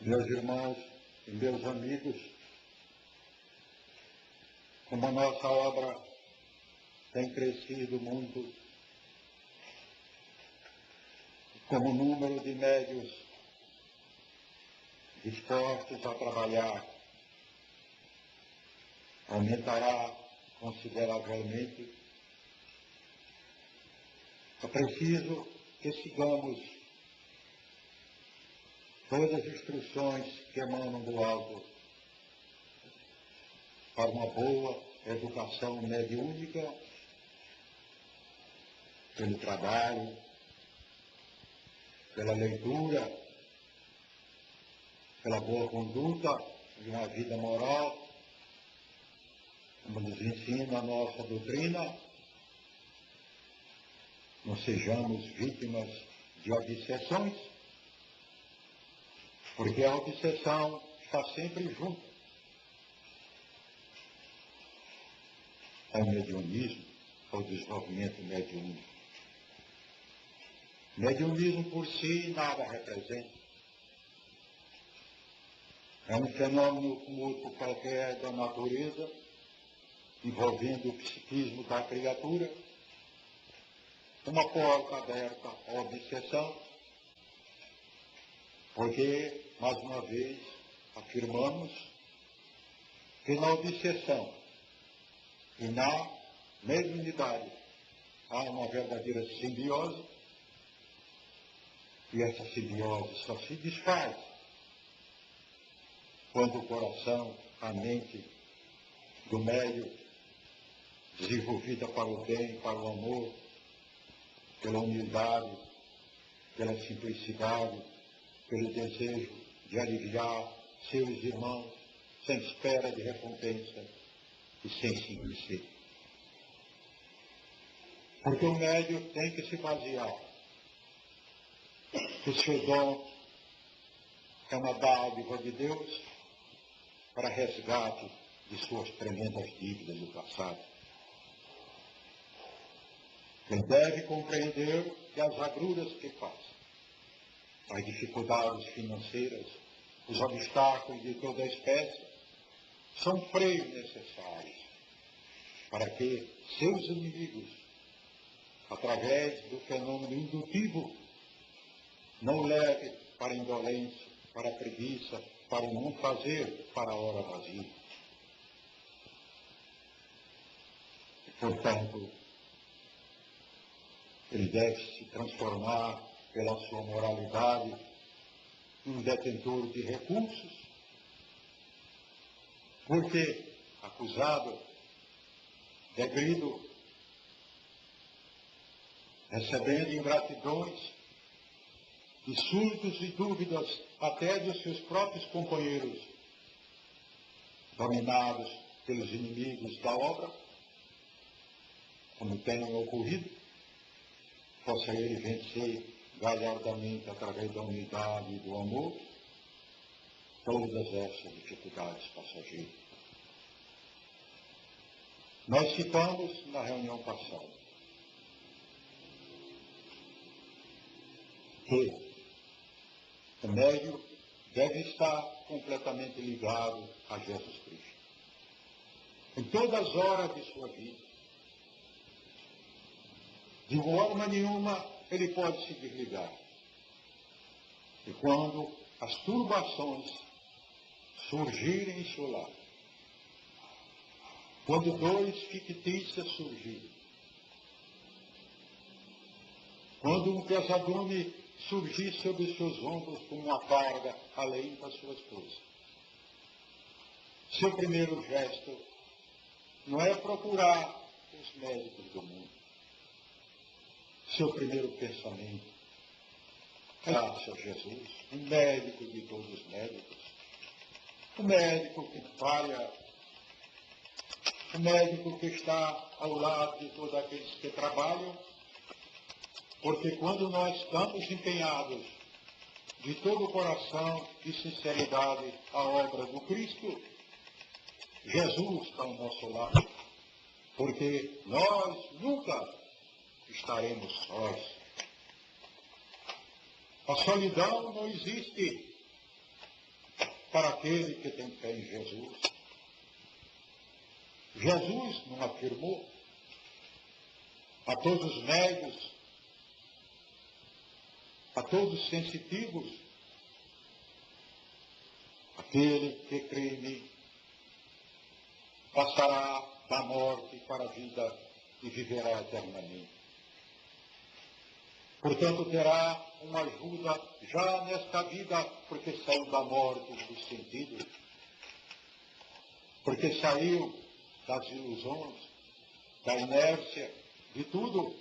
Meus irmãos e meus amigos, como a nossa obra tem crescido muito, como o número de médios dispostos a trabalhar aumentará consideravelmente, é preciso que sigamos todas as instruções que emanam do alto para uma boa educação mediúnica, pelo trabalho, pela leitura, pela boa conduta de uma vida moral, como nos ensina a nossa doutrina. Não sejamos vítimas de obsessões, porque a obsessão está sempre junto ao mediunismo, ao desenvolvimento mediúnico. Mediunismo por si nada representa. É um fenômeno como outro qualquer da natureza, envolvendo o psiquismo da criatura, uma porta aberta à obsessão, porque, mais uma vez, afirmamos que na obsessão e na mediunidade há uma verdadeira simbiose, e essa simbiose só se desfaz quando o coração, a mente do médium, desenvolvida para o bem, para o amor, pela humildade, pela simplicidade, pelo desejo de aliviar seus irmãos, sem espera de recompensa e sem se enriquecer. Porque o médium tem que se basear que o seu dom é uma dádiva de Deus para resgate de suas tremendas dívidas do passado. Ele deve compreender que as agruras que passa, as dificuldades financeiras, os obstáculos de toda a espécie, são freios necessários para que seus inimigos, através do fenômeno indutivo, não levem para a indolência, para a preguiça, para o não fazer, para a hora vazia. E, portanto, ele deve se transformar pela sua moralidade em um detentor de recursos, porque, acusado, degrido, recebendo ingratidões, insultos e dúvidas até dos seus próprios companheiros, dominados pelos inimigos da obra, como tem ocorrido, possa ele vencer galhardamente através da unidade e do amor todas essas dificuldades passageiras. Nós citamos na reunião passada que o médium deve estar completamente ligado a Jesus Cristo. Em todas as horas de sua vida. De forma nenhuma ele pode se desligar. E quando as turbações surgirem em seu lar, quando dores fictícias surgirem, quando um pesadume surgir sobre seus ombros como uma carga além das suas forças, seu primeiro gesto não é procurar os médicos do mundo. Seu primeiro pensamento é Senhor Jesus, o médico de todos os médicos, o médico que falha, o médico que está ao lado de todos aqueles que trabalham, porque quando nós estamos empenhados de todo o coração e sinceridade à obra do Cristo, Jesus está ao nosso lado, porque nós nunca estaremos sós. A solidão não existe para aquele que tem fé em Jesus. Jesus não afirmou a todos os médios, a todos os sensitivos, aquele que crê em mim passará da morte para a vida e viverá eternamente. Portanto, terá uma ajuda já nesta vida, porque saiu da morte dos sentidos, porque saiu das ilusões, da inércia, de tudo,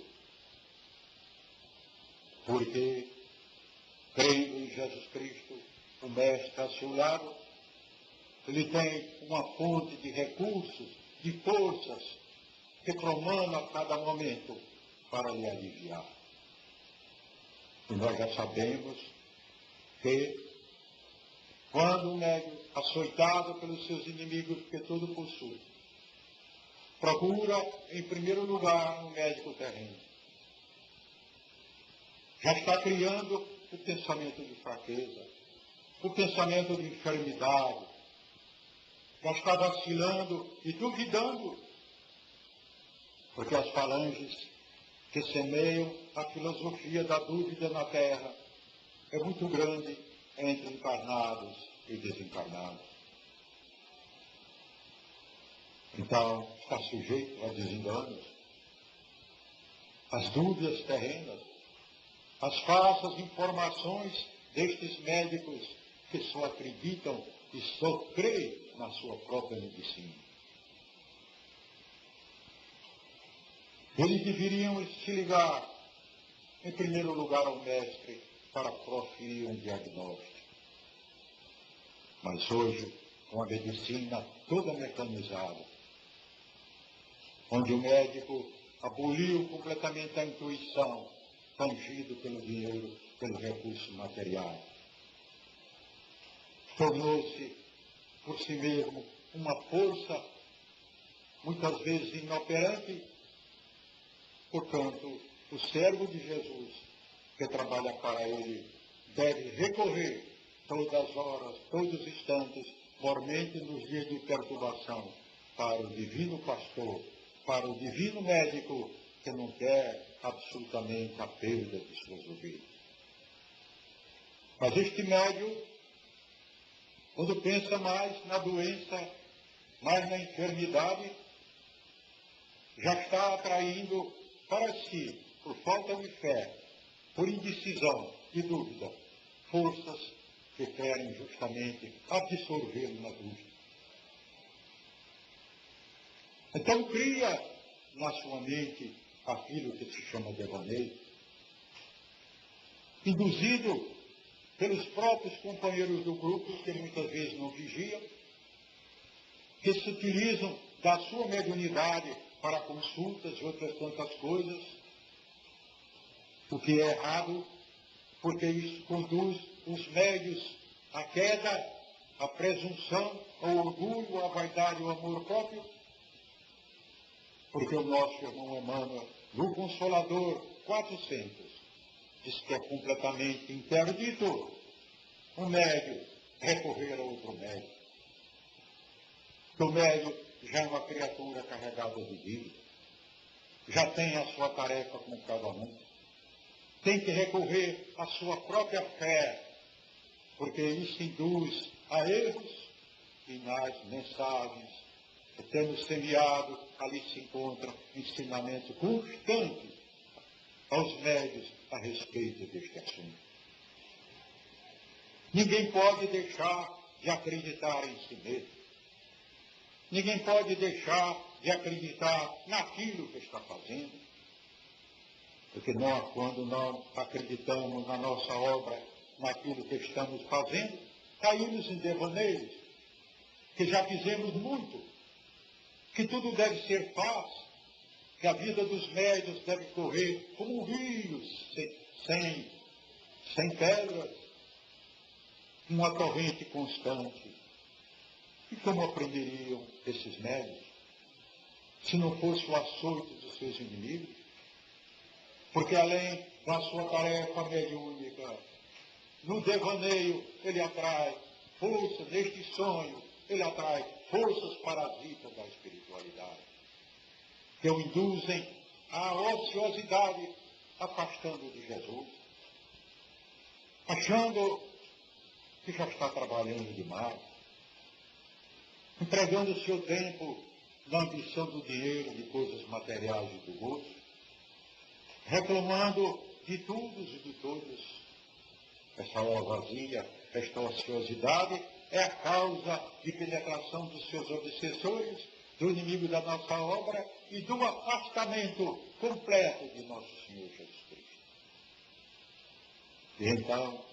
porque, crendo em Jesus Cristo, o Mestre a seu lado, ele tem uma fonte de recursos, de forças, que promana a cada momento para lhe aliviar. E nós já sabemos que, quando o médium, açoitado pelos seus inimigos, que tudo possui, procura, em primeiro lugar, um médico terreno, já está criando o pensamento de fraqueza, o pensamento de enfermidade, já está vacilando e duvidando, porque as falanges que semeiam a filosofia da dúvida na Terra é muito grande entre encarnados e desencarnados. Então, está sujeito a desenganos, as dúvidas terrenas, as falsas informações destes médicos que só acreditam e só creem na sua própria medicina. Eles deveriam se ligar, em primeiro lugar, ao mestre para proferir um diagnóstico. Mas hoje, com a medicina toda mecanizada, onde o médico aboliu completamente a intuição, tangido pelo dinheiro, pelos recursos materiais, tornou-se, por si mesmo, uma força, muitas vezes inoperante. Portanto, o servo de Jesus, que trabalha para ele, deve recorrer todas as horas, todos os instantes, mormente nos dias de perturbação, para o divino pastor, para o divino médico, que não quer absolutamente a perda de suas ovelhas. Mas este médium, quando pensa mais na doença, mais na enfermidade, já está atraindo para si, por falta de fé, por indecisão e dúvida, forças que querem justamente absorvê-lo na dúvida. Então cria na sua mente aquilo que se chama devaneio, induzido pelos próprios companheiros do grupo, que muitas vezes não vigiam, que se utilizam da sua mediunidade para consultas e outras tantas coisas, o que é errado, porque isso conduz os médios à queda, à presunção, ao orgulho, à vaidade, ao amor próprio, porque o nosso irmão Emmanuel, no Consolador 400, diz que é completamente interdito um médio recorrer a outro médio. O médio já é uma criatura carregada de vida, já tem a sua tarefa com cada um, tem que recorrer à sua própria fé, porque isso induz a erros, e nas mensagens que temos semeado, ali se encontra ensinamento constante aos médios a respeito deste assunto. Ninguém pode deixar de acreditar em si mesmo. Ninguém pode deixar de acreditar naquilo que está fazendo. Porque nós, quando não acreditamos na nossa obra, naquilo que estamos fazendo, caímos em devaneios, que já fizemos muito, que tudo deve ser paz, que a vida dos médios deve correr como rios, sem pedras, uma corrente constante. E como aprenderiam esses médios, se não fosse o açoite dos seus inimigos? Porque além da sua tarefa mediúnica, no devaneio ele atrai força, neste sonho, ele atrai forças parasitas da espiritualidade, que o induzem à ociosidade, afastando de Jesus, achando que já está trabalhando demais, entregando o seu tempo na ambição do dinheiro, de coisas materiais e do gosto, reclamando de todos e de todos. Essa hora vazia, esta ociosidade é a causa de penetração dos seus obsessores, do inimigo da nossa obra e do afastamento completo de nosso Senhor Jesus Cristo. E então,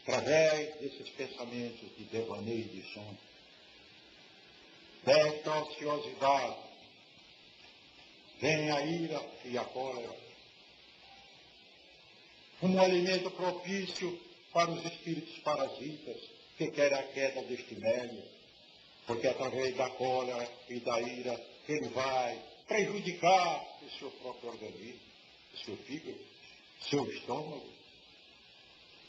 através desses pensamentos de devaneio e de sonho, desta ociosidade, vem a ira e a cólera, como um alimento propício para os espíritos parasitas que querem a queda deste médium, porque através da cólera e da ira ele vai prejudicar o seu próprio organismo, o seu fígado, o seu estômago,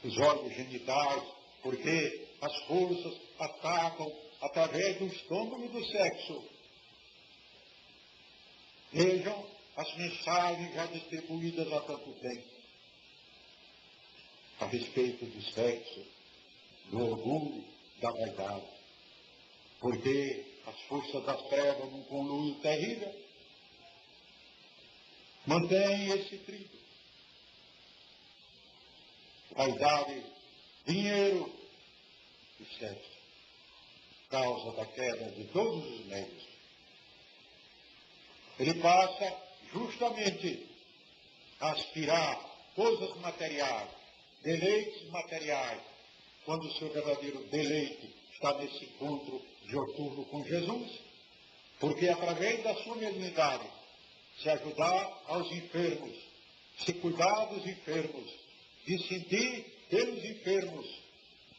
os órgãos genitais, porque as forças atacam através do estômago e do sexo. Vejam as mensagens já distribuídas há tanto tempo a respeito do sexo, do orgulho, da vaidade. Porque as forças das trevas, num conluio terrível, mantêm esse trilho. Vaidade, dinheiro e sexo. Causa da queda de todos os meios. Ele passa justamente a aspirar coisas materiais, deleites materiais, quando o seu verdadeiro deleite está nesse encontro dioturno com Jesus, porque através da sua mediunidade, se ajudar aos enfermos, se cuidar dos enfermos, de sentir pelos enfermos,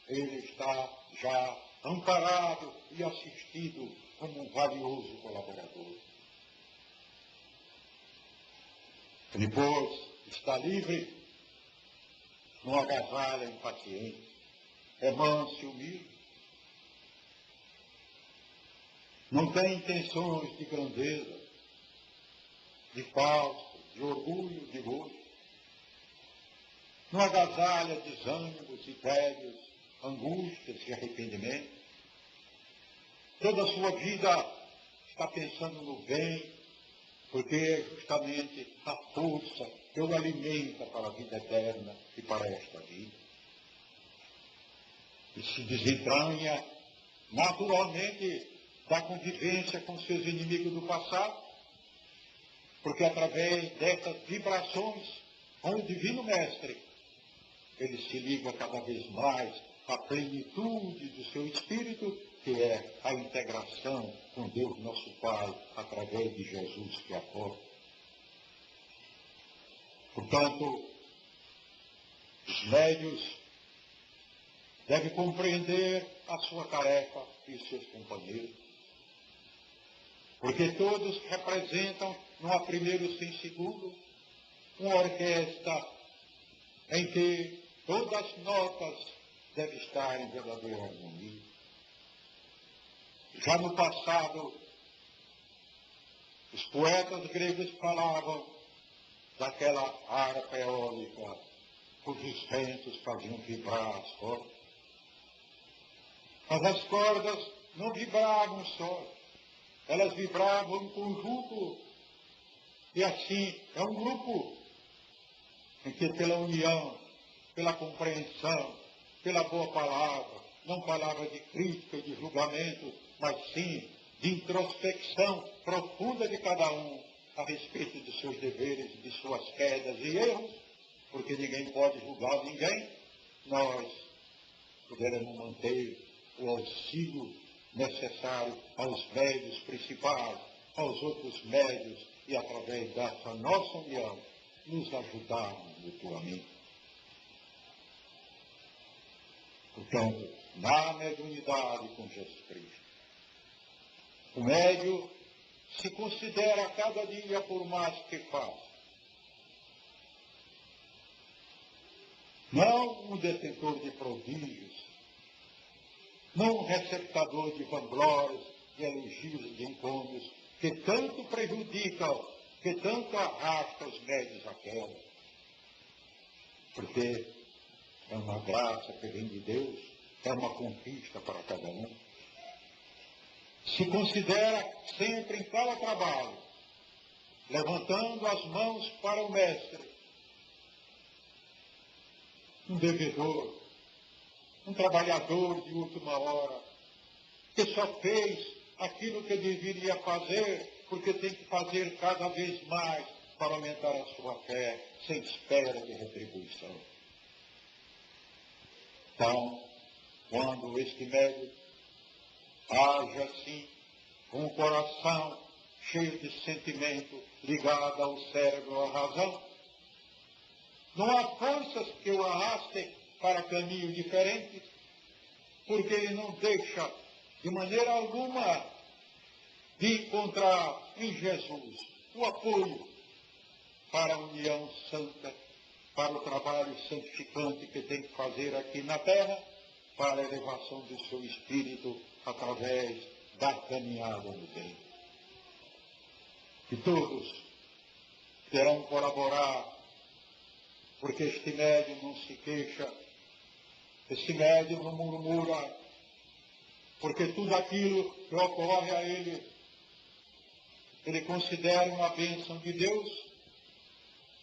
ele está já amparado e assistido como um valioso colaborador. Depois, está livre, não agasalha impaciente, é manso e humilde, não tem intenções de grandeza, de falso, de orgulho, de gozo, não agasalha desânimos e tédios, angústias e arrependimento. Toda a sua vida está pensando no bem, porque é justamente a força que o alimenta para a vida eterna e para esta vida. E se desentranha naturalmente da convivência com seus inimigos do passado, porque através dessas vibrações com o Divino Mestre, ele se liga cada vez mais à plenitude do seu espírito, que é a integração com Deus nosso Pai, através de Jesus que é a porta. Portanto, os médios devem compreender a sua tarefa e os seus companheiros, porque todos representam, não há primeiro sem segundo, uma orquestra em que todas as notas devem estar em verdadeira harmonia. Já no passado, os poetas gregos falavam daquela harpa eólica cujos ventos faziam vibrar as cordas. Mas as cordas não vibravam só, elas vibravam em conjunto. E assim, é um grupo em que pela união, pela compreensão, pela boa palavra, não palavra de crítica e de julgamento, mas sim de introspecção profunda de cada um a respeito de seus deveres, de suas quedas e erros, porque ninguém pode julgar ninguém, nós poderemos manter o auxílio necessário aos médios principais, aos outros médios, e através dessa nossa união, nos ajudarmos mutuamente. Portanto, na mediunidade com Jesus Cristo, o médium se considera cada dia por mais que faça, não um detentor de prodígios, não um receptador de vanglórias, de elogios e de encômios, que tanto prejudicam, que tanto arrasta os médios à queda. Porque é uma graça que vem de Deus, é uma conquista para cada um. Se considera sempre em cada trabalho, levantando as mãos para o Mestre, um devedor, um trabalhador de última hora, que só fez aquilo que deveria fazer, porque tem que fazer cada vez mais para aumentar a sua fé, sem espera de retribuição. Então, quando este médico age assim, com o coração cheio de sentimento, ligado ao cérebro, à razão, não há forças que o arrastem para caminhos diferentes, porque ele não deixa de maneira alguma de encontrar em Jesus o apoio para a união santa, para o trabalho santificante que tem que fazer aqui na terra, para a elevação do seu espírito através da caminhada no bem. E todos terão colaborar, porque este médium não se queixa, este médium não murmura, porque tudo aquilo que ocorre a ele considera uma bênção de Deus,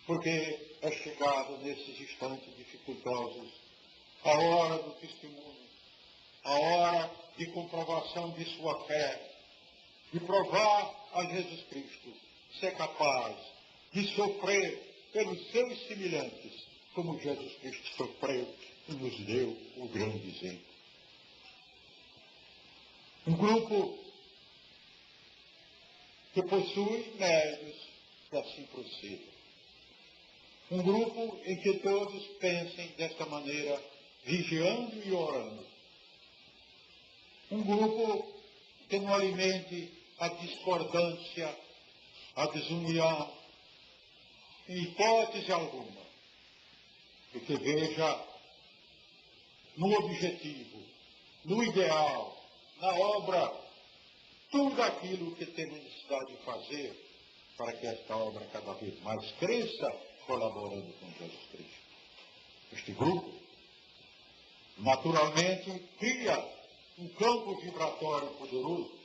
porque é chegado nesses instantes dificultosos a hora do testemunho, a hora de comprovação de sua fé, de provar a Jesus Cristo, ser capaz de sofrer pelos seus semelhantes, como Jesus Cristo sofreu e nos deu o grande exemplo. Um grupo que possui médios que assim procedam. Um grupo em que todos pensem desta maneira, vigiando e orando. Um grupo que não alimente a discordância, a desunião, em hipótese alguma. E que veja no objetivo, no ideal, na obra, tudo aquilo que tem necessidade de fazer para que esta obra cada vez mais cresça, colaborando com Jesus Cristo. Este grupo, naturalmente, cria um campo vibratório poderoso,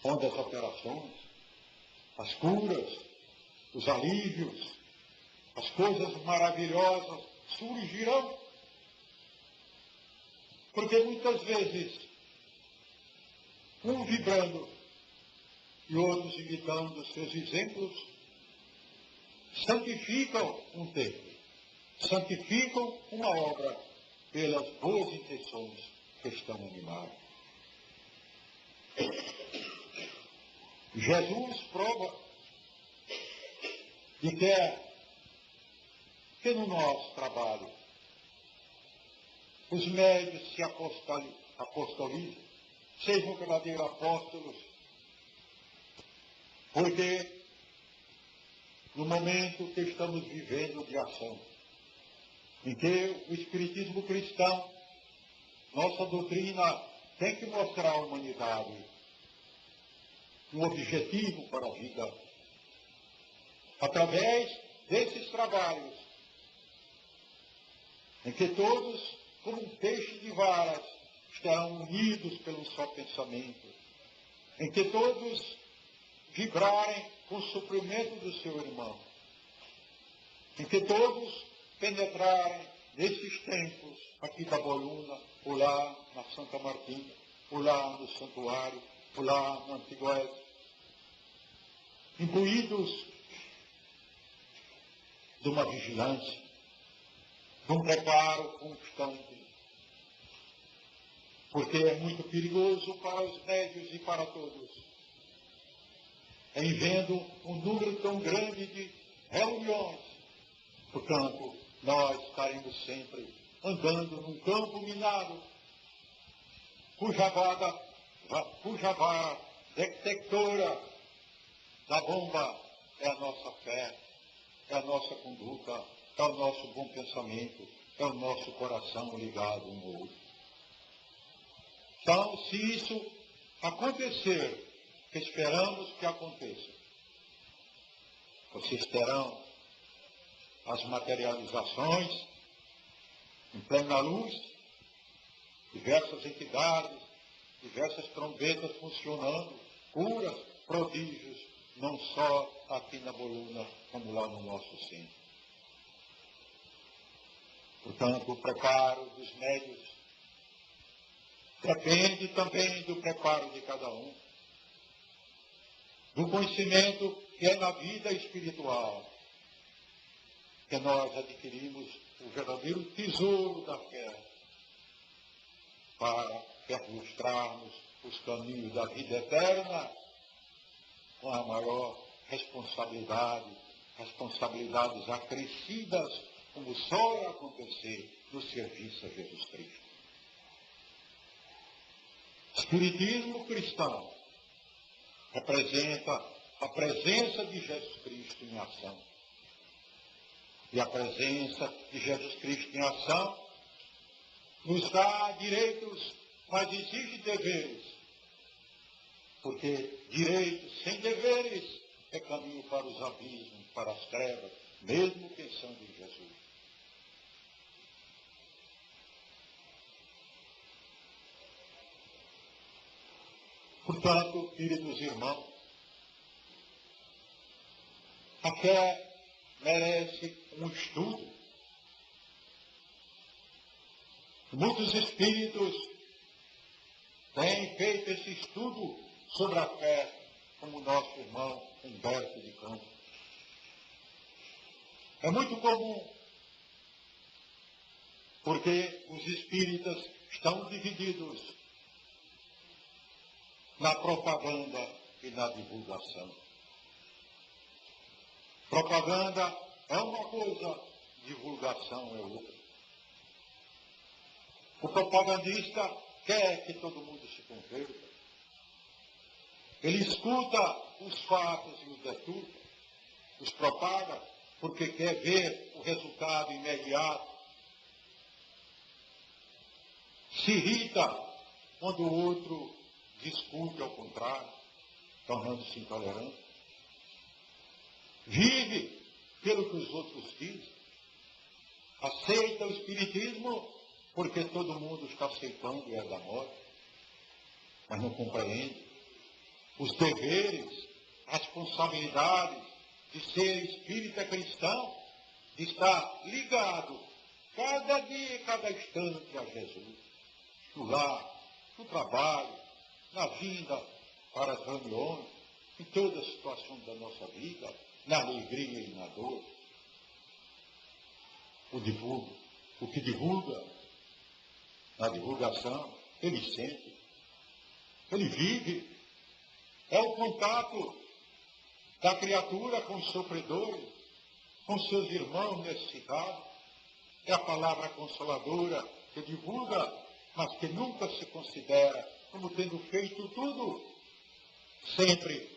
onde as operações, as curas, os alívios, as coisas maravilhosas surgirão. Porque muitas vezes, um vibrando e outros imitando os seus exemplos, santificam um tempo, santificam uma obra pelas boas intenções que estão animadas. Jesus prova e quer que no nosso trabalho os médios se apostolizem, sejam verdadeiros apóstolos, porque no momento que estamos vivendo de ação, em que o Espiritismo cristão, nossa doutrina, tem que mostrar à humanidade um objetivo para a vida. Através desses trabalhos, em que todos, como um peixe de varas, estarão unidos pelo só pensamento, em que todos vibrarem com o sofrimento do seu irmão, em que todos penetrarem nesses tempos, aqui da Boluna, ou lá na Santa Martinha, ou lá no Santuário, ou lá no Antigo Éden, imbuídos de uma vigilância, de um preparo constante, porque é muito perigoso para os médios e para todos, em vendo um número tão grande de reuniões. Portanto, nós estaremos sempre andando num campo minado, cuja vara detectora da bomba é a nossa fé, é a nossa conduta, é o nosso bom pensamento, é o nosso coração ligado um ao outro. Então, se isso acontecer, que esperamos que aconteça, vocês terão as materializações em plena luz, diversas entidades, diversas trombetas funcionando, curas, prodígios, não só aqui na Boluna, como lá no nosso centro. Portanto, o preparo dos médios depende também do preparo de cada um, do conhecimento que é na vida espiritual, que nós adquirimos o verdadeiro tesouro da fé para perlustrarmos os caminhos da vida eterna com a maior responsabilidade, responsabilidades acrescidas, como só é acontecer no serviço a Jesus Cristo. Espiritismo cristão representa a presença de Jesus Cristo em ação. E a presença de Jesus Cristo em ação nos dá direitos, mas exige deveres. Porque direitos sem deveres é caminho para os abismos, para as trevas, mesmo pensando em Jesus. Portanto, queridos irmãos, a fé merece um estudo. Muitos espíritos têm feito esse estudo sobre a fé, como nosso irmão Humberto de Campos. É muito comum, porque os espíritas estão divididos na propaganda e na divulgação. Propaganda é uma coisa, divulgação é outra. O propagandista quer que todo mundo se converta. Ele escuta os fatos e os deturpa, os propaga, porque quer ver o resultado imediato. Se irrita quando o outro discute ao contrário, tornando-se intolerante. Vive pelo que os outros dizem. Aceita o espiritismo porque todo mundo está aceitando e é da moda, mas não compreende os deveres, as responsabilidades de ser espírita cristão, de estar ligado cada dia e cada instante a Jesus, no lar, no trabalho, na vinda para as reuniões, em toda a situação da nossa vida, na alegria e na dor. O que divulga, na divulgação, ele sente, ele vive. É o contato da criatura com os sofredores, com seus irmãos necessitados. É a palavra consoladora que divulga, mas que nunca se considera como tendo feito tudo. Sempre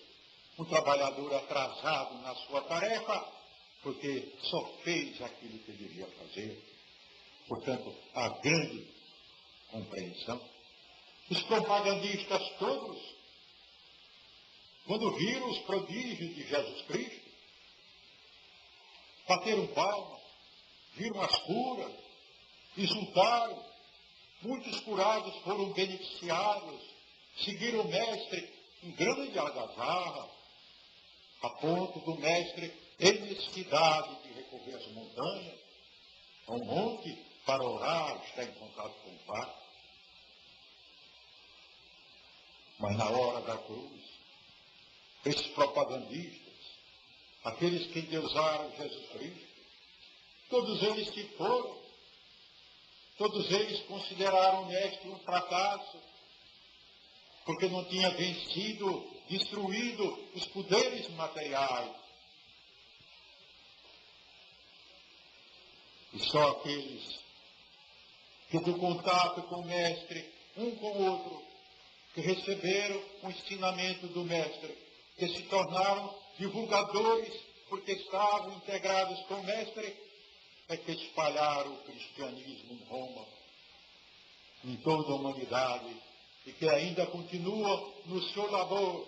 um trabalhador atrasado na sua tarefa, porque só fez aquilo que devia fazer. Portanto, a grande compreensão. Os propagandistas todos, quando viram os prodígios de Jesus Cristo, bateram palmas, viram as curas, exultaram, muitos curados foram beneficiados, seguiram o Mestre em grande algazarra, a ponto do Mestre, em necessidade de recorrer às montanhas, a um monte, para orar, estar em contato com o Pai. Mas na hora da cruz, esses propagandistas, aqueles que endeusaram Jesus Cristo, todos eles se foram, todos eles consideraram o Mestre um fracasso, porque não tinha vencido, destruído os poderes materiais. E só aqueles que do contato com o Mestre, um com o outro, que receberam o ensinamento do Mestre, que se tornaram divulgadores, porque estavam integrados com o Mestre, é que espalharam o cristianismo em Roma, em toda a humanidade, e que ainda continuam no seu labor,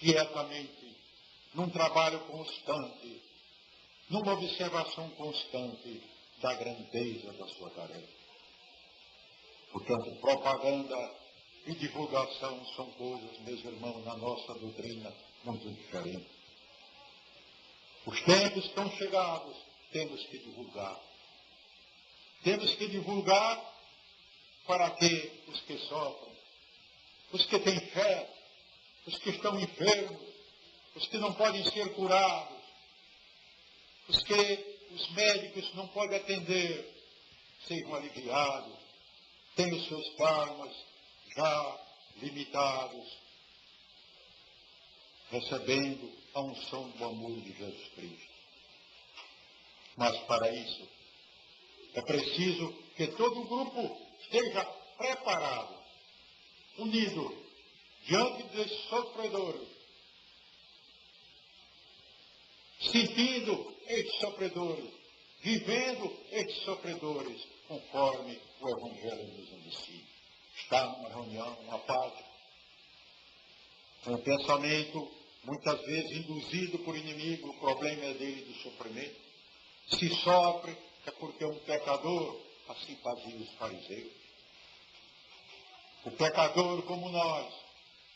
quietamente, num trabalho constante, numa observação constante da grandeza da sua tarefa. Portanto, propaganda e divulgação são coisas, meus irmãos, na nossa doutrina, muito diferentes. Os tempos estão chegados, temos que divulgar. Temos que divulgar para que os que sofrem, os que têm fé, os que estão enfermos, os que não podem ser curados, os que os médicos não podem atender, sejam aliviados, têm os seus karmas já limitados, recebendo a unção do amor de Jesus Cristo. Mas para isso, é preciso que todo o grupo esteja preparado, unido, diante desses sofredores, sentindo estes sofredores, vivendo estes sofredores, conforme o Evangelho nos ensina. Está numa reunião, uma parte, com um pensamento, muitas vezes induzido por inimigo, o problema é dele do sofrimento. Se sofre, é porque é um pecador, assim faziam os fariseus. O pecador, como nós,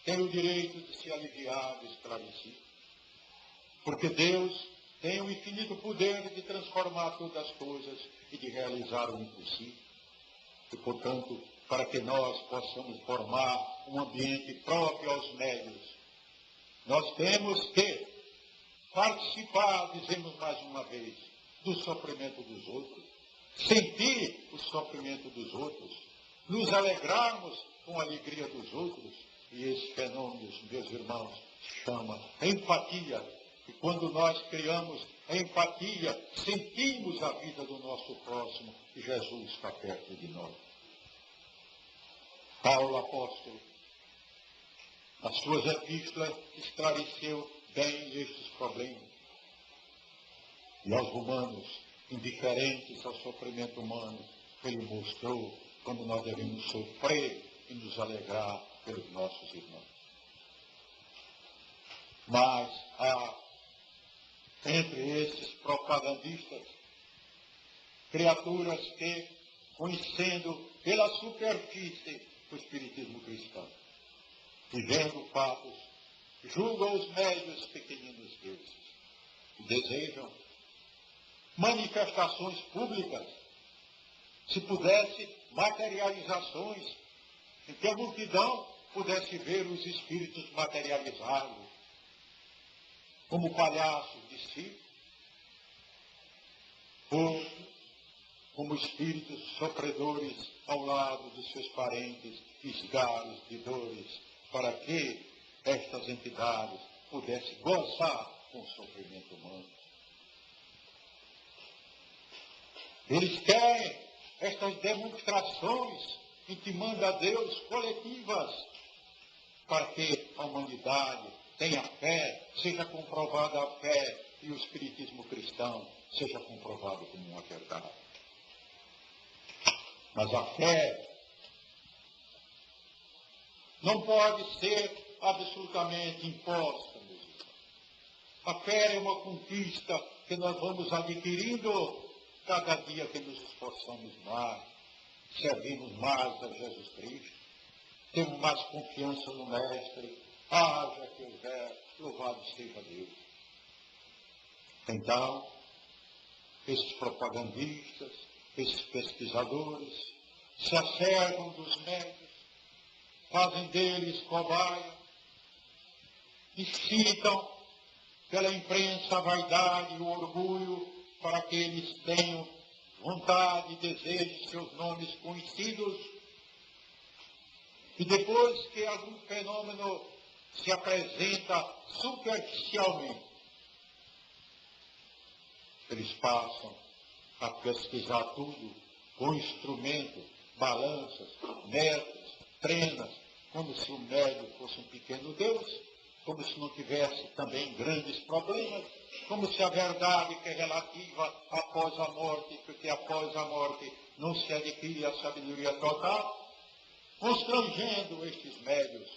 tem o direito de se aliviar, de esclarecer. Porque Deus tem o infinito poder de transformar todas as coisas e de realizar o impossível. E, portanto, para que nós possamos formar um ambiente próprio aos médios, nós temos que participar, dizemos mais uma vez, do sofrimento dos outros, sentir o sofrimento dos outros, nos alegrarmos com a alegria dos outros. E esse fenômeno, meus irmãos, se chama empatia. E quando nós criamos a empatia, sentimos a vida do nosso próximo e Jesus está perto de nós. Paulo, apóstolo, nas suas epístolas, esclareceu bem estes problemas. E aos romanos, indiferentes ao sofrimento humano, ele mostrou como nós devemos sofrer e nos alegrar pelos nossos irmãos. Mas há, entre esses propagandistas, criaturas que, conhecendo pela superfície o espiritismo cristão, e vendo fatos, julgam os médios pequeninos deuses, e desejam manifestações públicas, se pudesse, materializações, em que a multidão pudesse ver os espíritos materializados, como palhaços de circo, ou como espíritos sofredores ao lado de seus parentes, esgaros de dores, para que estas entidades pudessem gozar com o sofrimento humano. Eles querem estas demonstrações, intimando a Deus, coletivas, para que a humanidade tenha fé, seja comprovada a fé e o espiritismo cristão seja comprovado como uma verdade. Mas a fé não pode ser absolutamente imposta, meus irmãos. A fé é uma conquista que nós vamos adquirindo cada dia que nos esforçamos mais, servimos mais a Jesus Cristo, temos mais confiança no Mestre, haja que houver, louvado seja Deus. Então, esses propagandistas, esses pesquisadores, se acercam dos médios, fazem deles cobaia, incitam pela imprensa a vaidade e o orgulho para que eles tenham vontade e desejo de seus nomes conhecidos. E depois que algum fenômeno se apresenta superficialmente, eles passam a pesquisar tudo com instrumento, balanças, metros, trenas, como se o médium fosse um pequeno Deus, como se não tivesse também grandes problemas, como se a verdade que é relativa após a morte, porque após a morte não se adquire a sabedoria total, constrangendo estes médios,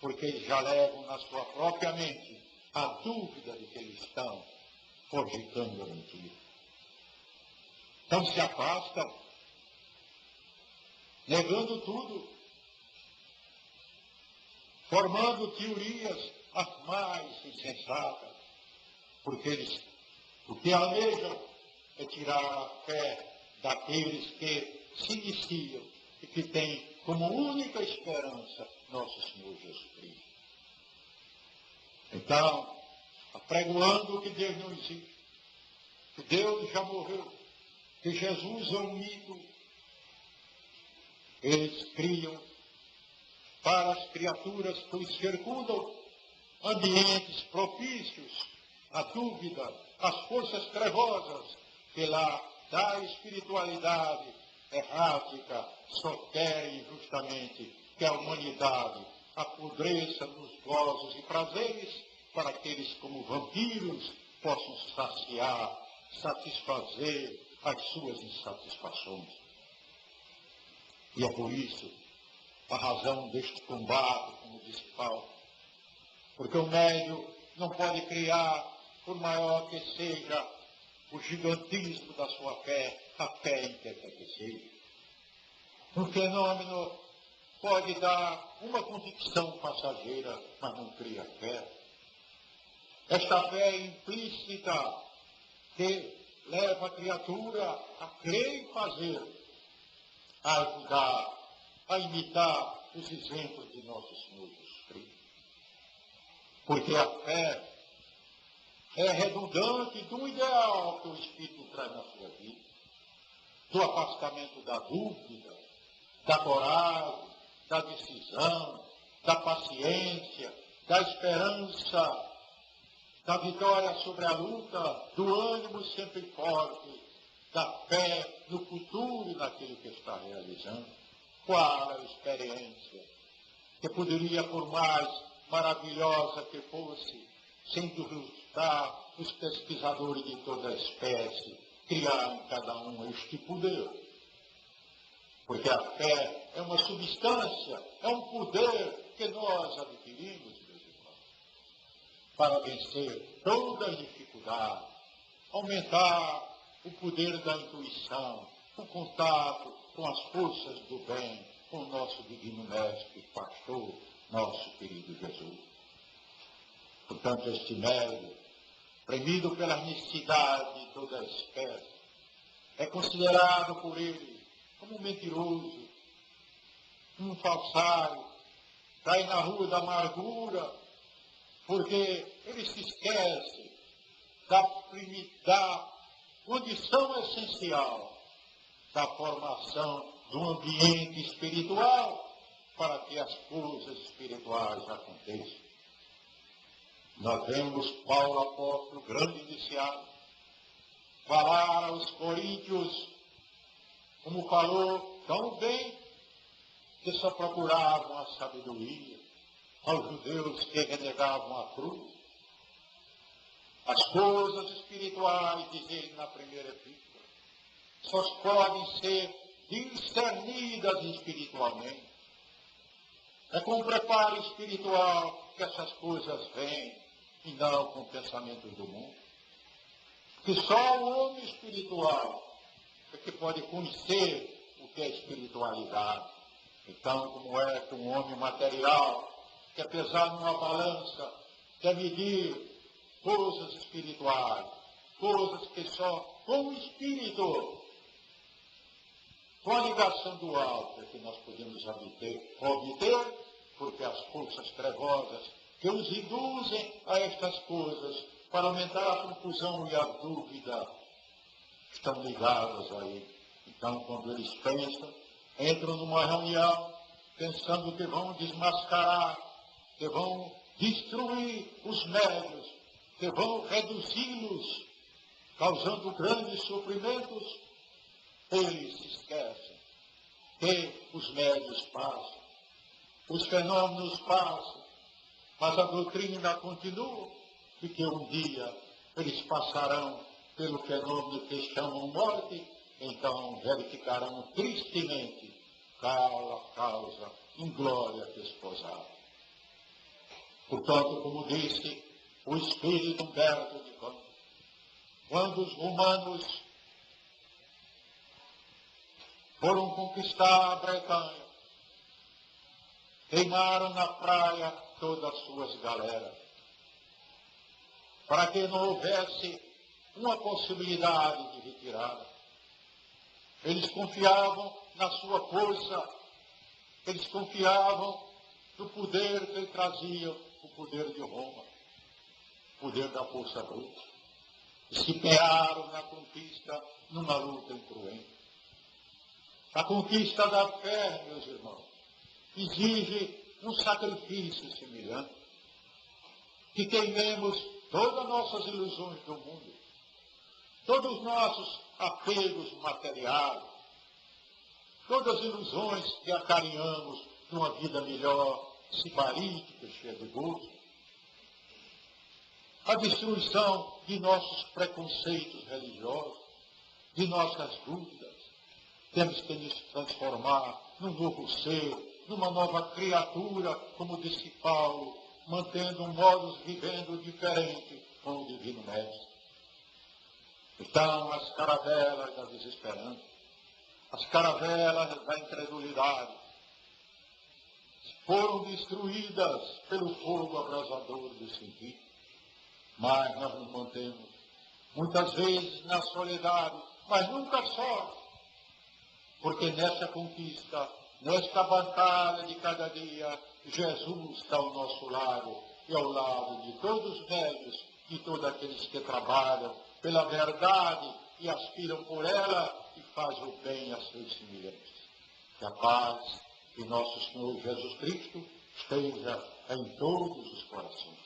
porque eles já levam na sua própria mente a dúvida de que eles estão cogitando a mentira. Então se afastam, negando tudo, formando teorias as mais insensatas, porque o que almejam é tirar a fé daqueles que se iniciam e que têm como única esperança nosso Senhor Jesus Cristo. Então, apregoando que Deus não existe, que Deus já morreu, que Jesus é um mito, eles criam para as criaturas que os circundam ambientes propícios à dúvida, às forças trevosas que lá da espiritualidade errática só querem justamente que a humanidade apodreça nos gozos e prazeres para que eles, como vampiros, possam satisfazer as suas insatisfações. E é por isso a razão deste combate, como disse Paulo, porque o médium não pode criar, por maior que seja o gigantismo da sua fé, a fé em que quer que seja. Um fenômeno pode dar uma convicção passageira, mas não cria fé. Esta fé implícita que leva a criatura a crer e fazer, a ajudar, a imitar os exemplos de nosso Senhor Jesus Cristo. Porque a fé é redundante do ideal que o Espírito traz na sua vida, do afastamento da dúvida, da coragem, da decisão, da paciência, da esperança, da vitória sobre a luta, do ânimo sempre forte, da fé no futuro e naquilo que está realizando. Qual a experiência que poderia, por mais maravilhosa que fosse, sem dúvida, os pesquisadores de toda a espécie criar em cada um este poder? Porque a fé é uma substância, é um poder que nós adquirimos, meus irmãos, para vencer todas as dificuldades, aumentar o poder da intuição, o contato com as forças do bem, com o nosso divino mestre, pastor, nosso querido Jesus. Portanto, este médium, premido pela necessidade de toda a espécie, é considerado por ele como um mentiroso, um falsário, cai na rua da amargura, porque ele se esquece da condição essencial da formação de um ambiente espiritual para que as coisas espirituais aconteçam. Nós vemos Paulo apóstolo, grande iniciado, falar aos coríntios, como falou tão bem, que só procuravam a sabedoria, aos judeus que renegavam a cruz. As coisas espirituais, diz ele na primeira epístola, só podem ser discernidas espiritualmente. É com o preparo espiritual que essas coisas vêm, e não com o pensamento do mundo. Porque só o homem espiritual é que pode conhecer o que é espiritualidade. Então, como é que um homem material quer pesar numa balança, quer medir coisas espirituais, coisas que só com o Espírito, com a ligação do alto, é que nós podemos obter, porque as forças trevosas que os induzem a estas coisas, para aumentar a confusão e a dúvida, estão ligadas a ele. Então, quando eles pensam, entram numa reunião, pensando que vão desmascarar, que vão destruir os médios, que vão reduzi-los, causando grandes sofrimentos, eles se esquecem que os médios passam, os fenômenos passam, mas a doutrina ainda continua, e que um dia eles passarão pelo fenômeno que chamam morte, então verificarão tristemente cala a causa em glória desposada. Portanto, como disse o espírito Humberto de Campos, quando os romanos foram conquistar a Bretanha, queimaram na praia todas as suas galeras, para que não houvesse uma possibilidade de retirada. Eles confiavam na sua força, eles confiavam no poder que ele trazia, o poder de Roma, o poder da força bruta. E se empenharam na conquista numa luta incruenta. A conquista da fé, meus irmãos, exige um sacrifício semelhante. Que queimemos todas as nossas ilusões do mundo, todos os nossos apegos materiais, todas as ilusões que acarinhamos de uma vida melhor, sibarítica, cheia de gozo. A destruição de nossos preconceitos religiosos, de nossas dúvidas. Temos que nos transformar num novo ser, numa nova criatura, como disse Paulo, mantendo um modus vivendo diferente com o Divino Mestre. Então, as caravelas da desesperança, as caravelas da incredulidade, foram destruídas pelo fogo abrasador do sentido. Mas nós nos mantemos, muitas vezes na soledade, mas nunca só. Porque nessa conquista, nesta batalha de cada dia, Jesus está ao nosso lado e ao lado de todos os velhos e todos aqueles que trabalham pela verdade e aspiram por ela e fazem o bem a seus semelhantes. Que a paz de nosso Senhor Jesus Cristo esteja em todos os corações.